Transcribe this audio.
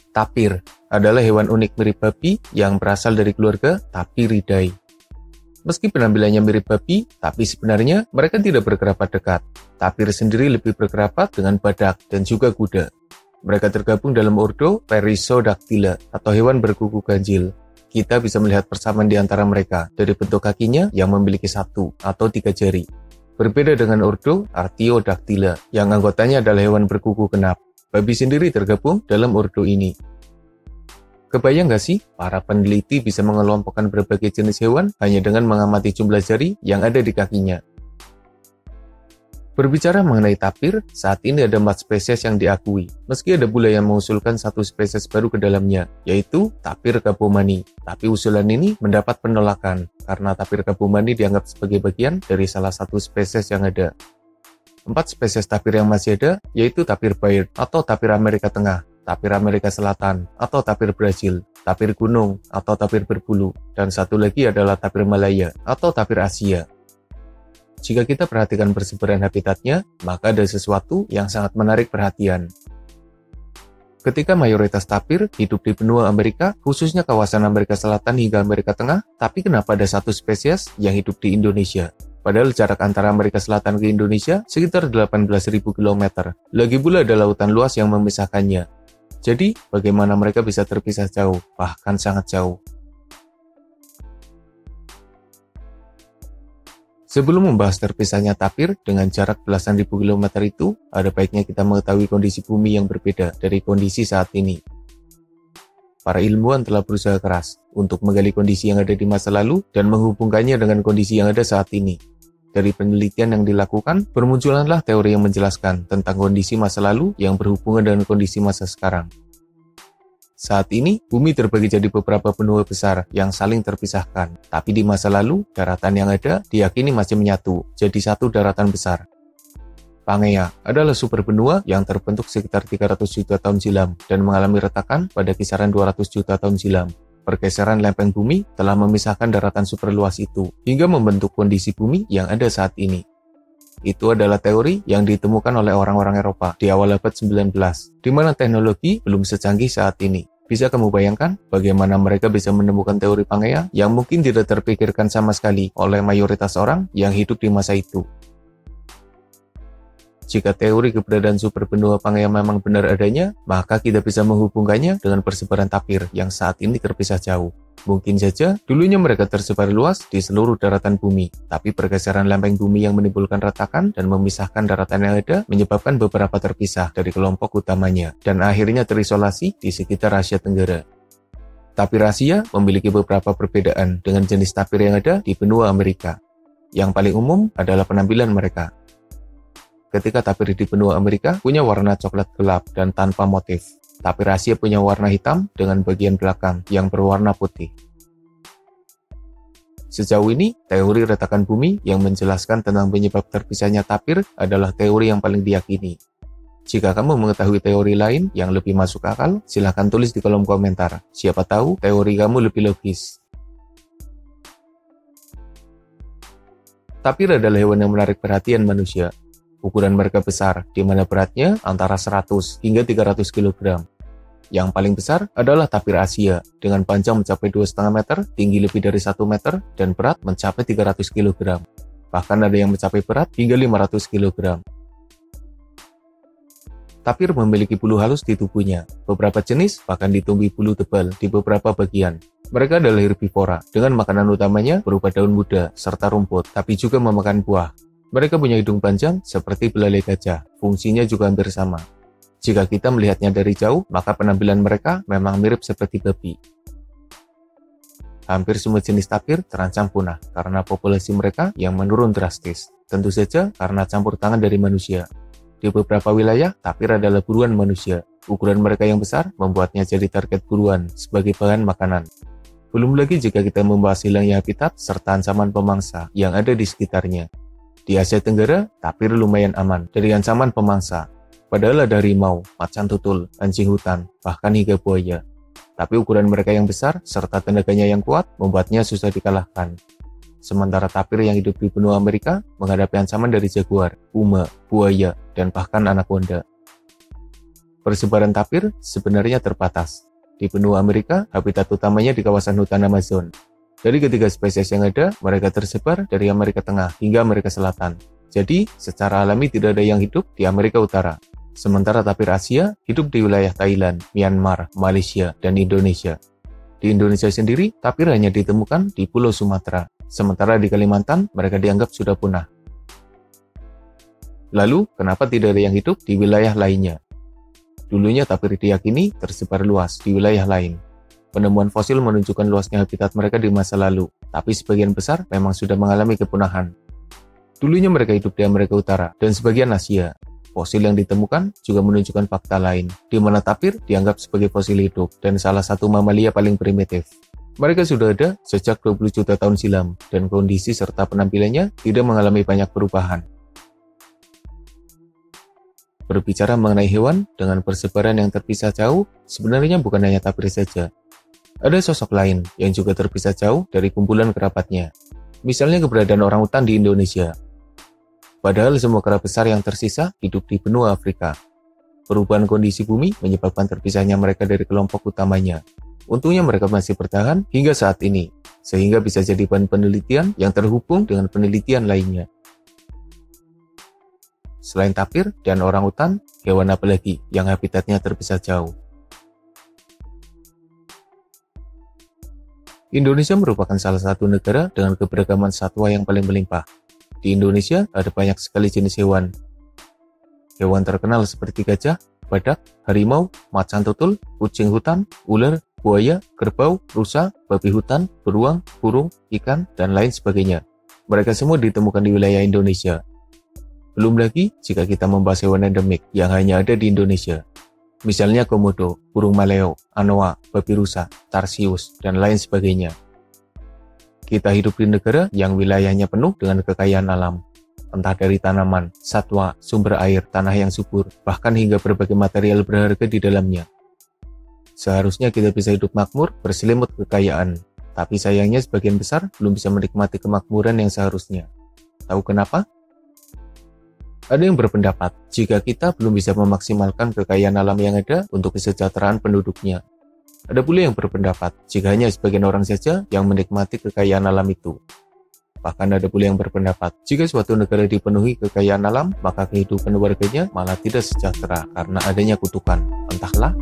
Tapir adalah hewan unik mirip babi yang berasal dari keluarga Tapiridae. Meski penampilannya mirip babi, tapi sebenarnya mereka tidak berkerabat dekat. Tapir sendiri lebih berkerabat dengan badak dan juga kuda. Mereka tergabung dalam ordo Perissodactyla atau hewan berkuku ganjil. Kita bisa melihat persamaan di antara mereka dari bentuk kakinya yang memiliki 1 atau 3 jari. Berbeda dengan ordo Artiodactyla yang anggotanya adalah hewan berkuku genap. Babi sendiri tergabung dalam ordo ini. Kebayang nggak sih, para peneliti bisa mengelompokkan berbagai jenis hewan hanya dengan mengamati jumlah jari yang ada di kakinya. Berbicara mengenai tapir, saat ini ada 4 spesies yang diakui, meski ada pula yang mengusulkan 1 spesies baru ke dalamnya, yaitu tapir kabomani. Tapi usulan ini mendapat penolakan, karena tapir kabomani dianggap sebagai bagian dari salah satu spesies yang ada. 4 spesies tapir yang masih ada, yaitu tapir Baird atau tapir Amerika Tengah, tapir Amerika Selatan atau tapir Brasil, tapir gunung atau tapir berbulu, dan satu lagi adalah tapir Malaya atau tapir Asia. Jika kita perhatikan persebaran habitatnya, maka ada sesuatu yang sangat menarik perhatian. Ketika mayoritas tapir hidup di benua Amerika, khususnya kawasan Amerika Selatan hingga Amerika Tengah, tapi kenapa ada 1 spesies yang hidup di Indonesia? Padahal jarak antara Amerika Selatan ke Indonesia sekitar 18.000 km. Lagi pula ada lautan luas yang memisahkannya. Jadi, bagaimana mereka bisa terpisah jauh, bahkan sangat jauh? Sebelum membahas terpisahnya tapir dengan jarak belasan ribu kilometer itu, ada baiknya kita mengetahui kondisi bumi yang berbeda dari kondisi saat ini. Para ilmuwan telah berusaha keras untuk menggali kondisi yang ada di masa lalu dan menghubungkannya dengan kondisi yang ada saat ini. Dari penelitian yang dilakukan, bermunculanlah teori yang menjelaskan tentang kondisi masa lalu yang berhubungan dengan kondisi masa sekarang. Saat ini, bumi terbagi jadi beberapa benua besar yang saling terpisahkan. Tapi di masa lalu, daratan yang ada diyakini masih menyatu, jadi satu daratan besar. Pangea adalah superbenua yang terbentuk sekitar 300 juta tahun silam dan mengalami retakan pada kisaran 200 juta tahun silam. Pergeseran lempeng bumi telah memisahkan daratan superluas itu, hingga membentuk kondisi bumi yang ada saat ini. Itu adalah teori yang ditemukan oleh orang-orang Eropa di awal abad 19, di mana teknologi belum secanggih saat ini. Bisa kamu bayangkan bagaimana mereka bisa menemukan teori Pangea yang mungkin tidak terpikirkan sama sekali oleh mayoritas orang yang hidup di masa itu? Jika teori keberadaan superbenua Pangea memang benar adanya, maka kita bisa menghubungkannya dengan persebaran tapir yang saat ini terpisah jauh. Mungkin saja dulunya mereka tersebar luas di seluruh daratan bumi, tapi pergeseran lempeng bumi yang menimbulkan retakan dan memisahkan daratan yang ada menyebabkan beberapa terpisah dari kelompok utamanya dan akhirnya terisolasi di sekitar Asia Tenggara. Tapir Asia memiliki beberapa perbedaan dengan jenis tapir yang ada di benua Amerika. Yang paling umum adalah penampilan mereka. Ketika tapir di benua Amerika punya warna coklat gelap dan tanpa motif. Tapir Asia punya warna hitam dengan bagian belakang yang berwarna putih. Sejauh ini, teori retakan bumi yang menjelaskan tentang penyebab terpisahnya tapir adalah teori yang paling diyakini. Jika kamu mengetahui teori lain yang lebih masuk akal, silahkan tulis di kolom komentar. Siapa tahu teori kamu lebih logis. Tapir adalah hewan yang menarik perhatian manusia. Ukuran mereka besar, di mana beratnya antara 100 hingga 300 kg. Yang paling besar adalah tapir Asia, dengan panjang mencapai 2,5 meter, tinggi lebih dari 1 meter, dan berat mencapai 300 kg. Bahkan ada yang mencapai berat hingga 500 kg. Tapir memiliki bulu halus di tubuhnya. Beberapa jenis bahkan ditumbuhi bulu tebal di beberapa bagian. Mereka adalah herbivora, dengan makanan utamanya berupa daun muda serta rumput, tapi juga memakan buah. Mereka punya hidung panjang seperti belalai gajah, fungsinya juga hampir sama. Jika kita melihatnya dari jauh, maka penampilan mereka memang mirip seperti babi. Hampir semua jenis tapir terancam punah karena populasi mereka yang menurun drastis. Tentu saja karena campur tangan dari manusia. Di beberapa wilayah, tapir adalah buruan manusia. Ukuran mereka yang besar membuatnya jadi target buruan sebagai bahan makanan. Belum lagi jika kita membahas hilangnya habitat serta ancaman pemangsa yang ada di sekitarnya. Di Asia Tenggara, tapir lumayan aman dari ancaman pemangsa. Padahal ada harimau, macan tutul, anjing hutan, bahkan hingga buaya. Tapi ukuran mereka yang besar serta tenaganya yang kuat membuatnya susah dikalahkan. Sementara tapir yang hidup di benua Amerika menghadapi ancaman dari jaguar, puma, buaya, dan bahkan anaconda. Persebaran tapir sebenarnya terbatas. Di benua Amerika, habitat utamanya di kawasan hutan Amazon. Dari ketiga spesies yang ada, mereka tersebar dari Amerika Tengah hingga Amerika Selatan. Jadi, secara alami tidak ada yang hidup di Amerika Utara. Sementara tapir Asia hidup di wilayah Thailand, Myanmar, Malaysia, dan Indonesia. Di Indonesia sendiri, tapir hanya ditemukan di Pulau Sumatera. Sementara di Kalimantan, mereka dianggap sudah punah. Lalu, kenapa tidak ada yang hidup di wilayah lainnya? Dulunya tapir diyakini tersebar luas di wilayah lain. Penemuan fosil menunjukkan luasnya habitat mereka di masa lalu, tapi sebagian besar memang sudah mengalami kepunahan. Dulunya mereka hidup di Amerika Utara dan sebagian Asia. Fosil yang ditemukan juga menunjukkan fakta lain, di mana tapir dianggap sebagai fosil hidup dan salah satu mamalia paling primitif. Mereka sudah ada sejak 20 juta tahun silam, dan kondisi serta penampilannya tidak mengalami banyak perubahan. Berbicara mengenai hewan dengan persebaran yang terpisah jauh, sebenarnya bukan hanya tapir saja. Ada sosok lain yang juga terpisah jauh dari kumpulan kerabatnya. Misalnya keberadaan orangutan di Indonesia. Padahal semua kera besar yang tersisa hidup di benua Afrika. Perubahan kondisi bumi menyebabkan terpisahnya mereka dari kelompok utamanya. Untungnya mereka masih bertahan hingga saat ini, sehingga bisa jadi bahan penelitian yang terhubung dengan penelitian lainnya. Selain tapir dan orangutan, hewan apa lagi yang habitatnya terpisah jauh? Indonesia merupakan salah satu negara dengan keberagaman satwa yang paling melimpah. Di Indonesia ada banyak sekali jenis hewan. Hewan terkenal seperti gajah, badak, harimau, macan tutul, kucing hutan, ular, buaya, kerbau, rusa, babi hutan, beruang, burung, ikan, dan lain sebagainya. Mereka semua ditemukan di wilayah Indonesia. Belum lagi jika kita membahas hewan endemik yang hanya ada di Indonesia. Misalnya komodo, burung maleo, anoa, babi rusa, tarsius, dan lain sebagainya. Kita hidup di negara yang wilayahnya penuh dengan kekayaan alam. Entah dari tanaman, satwa, sumber air, tanah yang subur, bahkan hingga berbagai material berharga di dalamnya. Seharusnya kita bisa hidup makmur berselimut kekayaan. Tapi sayangnya sebagian besar belum bisa menikmati kemakmuran yang seharusnya. Tahu kenapa? Ada yang berpendapat, jika kita belum bisa memaksimalkan kekayaan alam yang ada untuk kesejahteraan penduduknya. Ada pula yang berpendapat, jika hanya sebagian orang saja yang menikmati kekayaan alam itu. Bahkan ada pula yang berpendapat, jika suatu negara dipenuhi kekayaan alam, maka kehidupan warganya malah tidak sejahtera karena adanya kutukan. Entahlah,